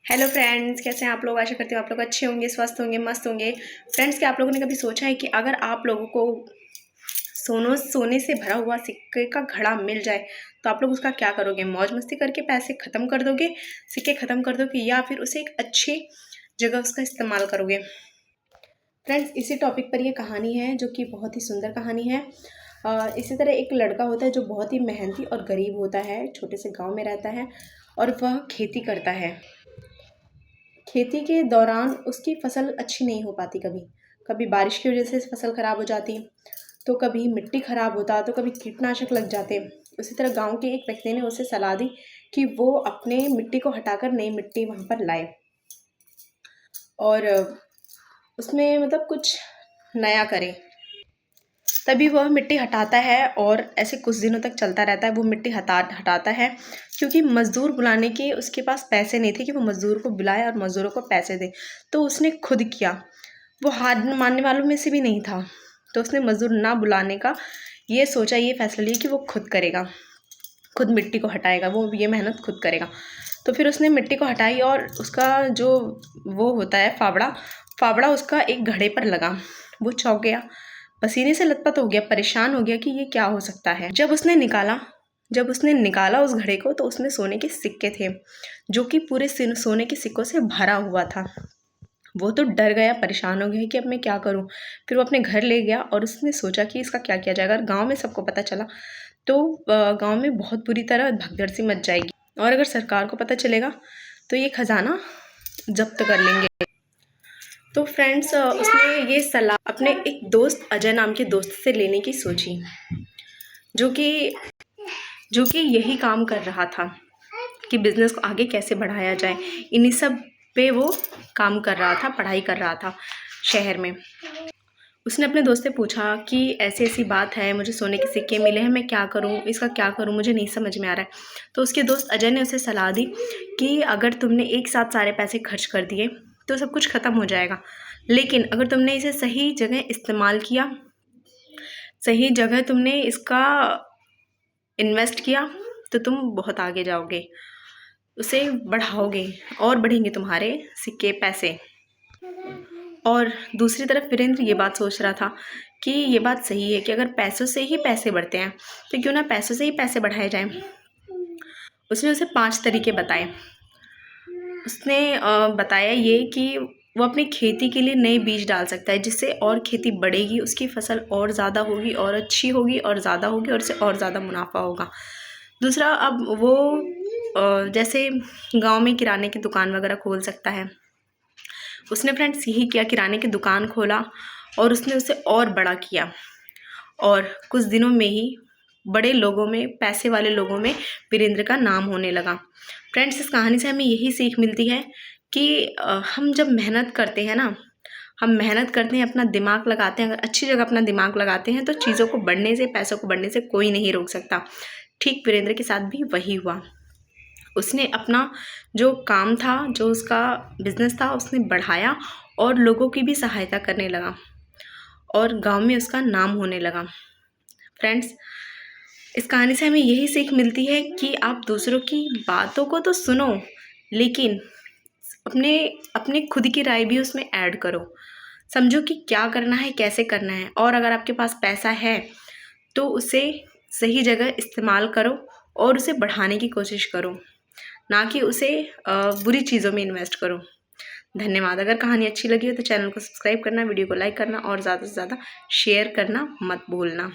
Hello friends, कैसे हैं आप लोग। आशा करती हूँ आप लोग अच्छे होंगे, स्वस्थ होंगे, मस्त होंगे। फ्रेंड्स, क्या आप लोगों ने कभी सोचा है कि अगर आप लोगों को सोने से भरा हुआ सिक्के का घड़ा मिल जाए तो आप लोग उसका क्या करोगे। मौज मस्ती करके पैसे ख़त्म कर दोगे, सिक्के ख़त्म कर दोगे, या फिर उसे एक अच्छी जगह उसका इस्तेमाल करोगे। फ्रेंड्स, इसी टॉपिक पर ये कहानी है जो कि बहुत ही सुंदर कहानी है। इसी तरह एक लड़का होता है जो बहुत ही मेहनती और गरीब होता है, छोटे से गांव में रहता है और वह खेती करता है। खेती के दौरान उसकी फसल अच्छी नहीं हो पाती। कभी कभी बारिश की वजह से फसल खराब हो जाती, तो कभी मिट्टी खराब होता, तो कभी कीटनाशक लग जाते। उसी तरह गांव के एक व्यक्ति ने उसे सलाह दी कि वो अपने मिट्टी को हटाकर नई मिट्टी वहां पर लाए और उसमें मतलब कुछ नया करे। तभी वह मिट्टी हटाता है और ऐसे कुछ दिनों तक चलता रहता है। वो मिट्टी हटाता है क्योंकि मज़दूर बुलाने के उसके पास पैसे नहीं थे कि वो मज़दूर को बुलाए और मज़दूरों को पैसे दे। तो उसने खुद किया। वो हार मानने वालों में से भी नहीं था, तो उसने मज़दूर ना बुलाने का ये सोचा, ये फैसला लिया कि वो खुद करेगा, खुद मिट्टी को हटाएगा, वो ये मेहनत खुद करेगा। तो फिर उसने मिट्टी को हटाई और उसका जो वो होता है फावड़ा, फावड़ा उसका एक घड़े पर लगा। वो चौंक गया, पसीने से लथपथ हो गया, परेशान हो गया कि ये क्या हो सकता है। जब उसने निकाला उस घड़े को, तो उसमें सोने के सिक्के थे, जो कि पूरे सोने के सिक्कों से भरा हुआ था। वो तो डर गया, परेशान हो गया कि अब मैं क्या करूं। फिर वो अपने घर ले गया और उसने सोचा कि इसका क्या किया जाएगा। अगर गांव में सबको पता चला तो गांव में बहुत बुरी तरह भगदड़ सी मच जाएगी, और अगर सरकार को पता चलेगा तो ये खजाना जब्त कर लेंगे। तो फ्रेंड्स, उसने ये सलाह अपने एक दोस्त अजय नाम के दोस्त से लेने की सोची, जो कि यही काम कर रहा था कि बिजनेस को आगे कैसे बढ़ाया जाए। इन्हीं सब पे वो काम कर रहा था, पढ़ाई कर रहा था शहर में। उसने अपने दोस्त से पूछा कि ऐसी ऐसी बात है, मुझे सोने के सिक्के मिले हैं, मैं क्या करूं, इसका क्या करूं, मुझे नहीं समझ में आ रहा है। तो उसके दोस्त अजय ने उसे सलाह दी कि अगर तुमने एक साथ सारे पैसे खर्च कर दिए तो सब कुछ ख़त्म हो जाएगा, लेकिन अगर तुमने इसे सही जगह इस्तेमाल किया, सही जगह तुमने इसका इन्वेस्ट किया, तो तुम बहुत आगे जाओगे, उसे बढ़ाओगे और बढ़ेंगे तुम्हारे सिक्के, पैसे। और दूसरी तरफ वीरेंद्र ये बात सोच रहा था कि ये बात सही है कि अगर पैसों से ही पैसे बढ़ते हैं तो क्यों ना पैसों से ही पैसे बढ़ाए जाएं। उसने उसे 5 तरीके बताए। उसने बताया ये कि वो अपनी खेती के लिए नए बीज डाल सकता है, जिससे और खेती बढ़ेगी, उसकी फसल और ज़्यादा होगी और अच्छी होगी और ज़्यादा होगी और उससे और ज़्यादा मुनाफा होगा। दूसरा, अब वो जैसे गांव में किराने की दुकान वगैरह खोल सकता है। उसने फ्रेंड्स यही किया, किराने की दुकान खोला और उसने उसे और बड़ा किया, और कुछ दिनों में ही बड़े लोगों में, पैसे वाले लोगों में वीरेंद्र का नाम होने लगा। फ्रेंड्स, इस कहानी से हमें यही सीख मिलती है कि हम जब मेहनत करते हैं ना, हम मेहनत करते हैं, अपना दिमाग लगाते हैं, अगर अच्छी जगह अपना दिमाग लगाते हैं तो चीज़ों को बढ़ने से, पैसों को बढ़ने से कोई नहीं रोक सकता। ठीक वीरेंद्र के साथ भी वही हुआ। उसने अपना जो काम था, जो उसका बिजनेस था, उसने बढ़ाया और लोगों की भी सहायता करने लगा और गांव में उसका नाम होने लगा। फ्रेंड्स, इस कहानी से हमें यही सीख मिलती है कि आप दूसरों की बातों को तो सुनो, लेकिन अपने अपने खुद की राय भी उसमें ऐड करो। समझो कि क्या करना है, कैसे करना है, और अगर आपके पास पैसा है तो उसे सही जगह इस्तेमाल करो और उसे बढ़ाने की कोशिश करो, ना कि उसे बुरी चीज़ों में इन्वेस्ट करो। धन्यवाद। अगर कहानी अच्छी लगी हो तो चैनल को सब्सक्राइब करना, वीडियो को लाइक करना और ज़्यादा से ज़्यादा शेयर करना मत भूलना।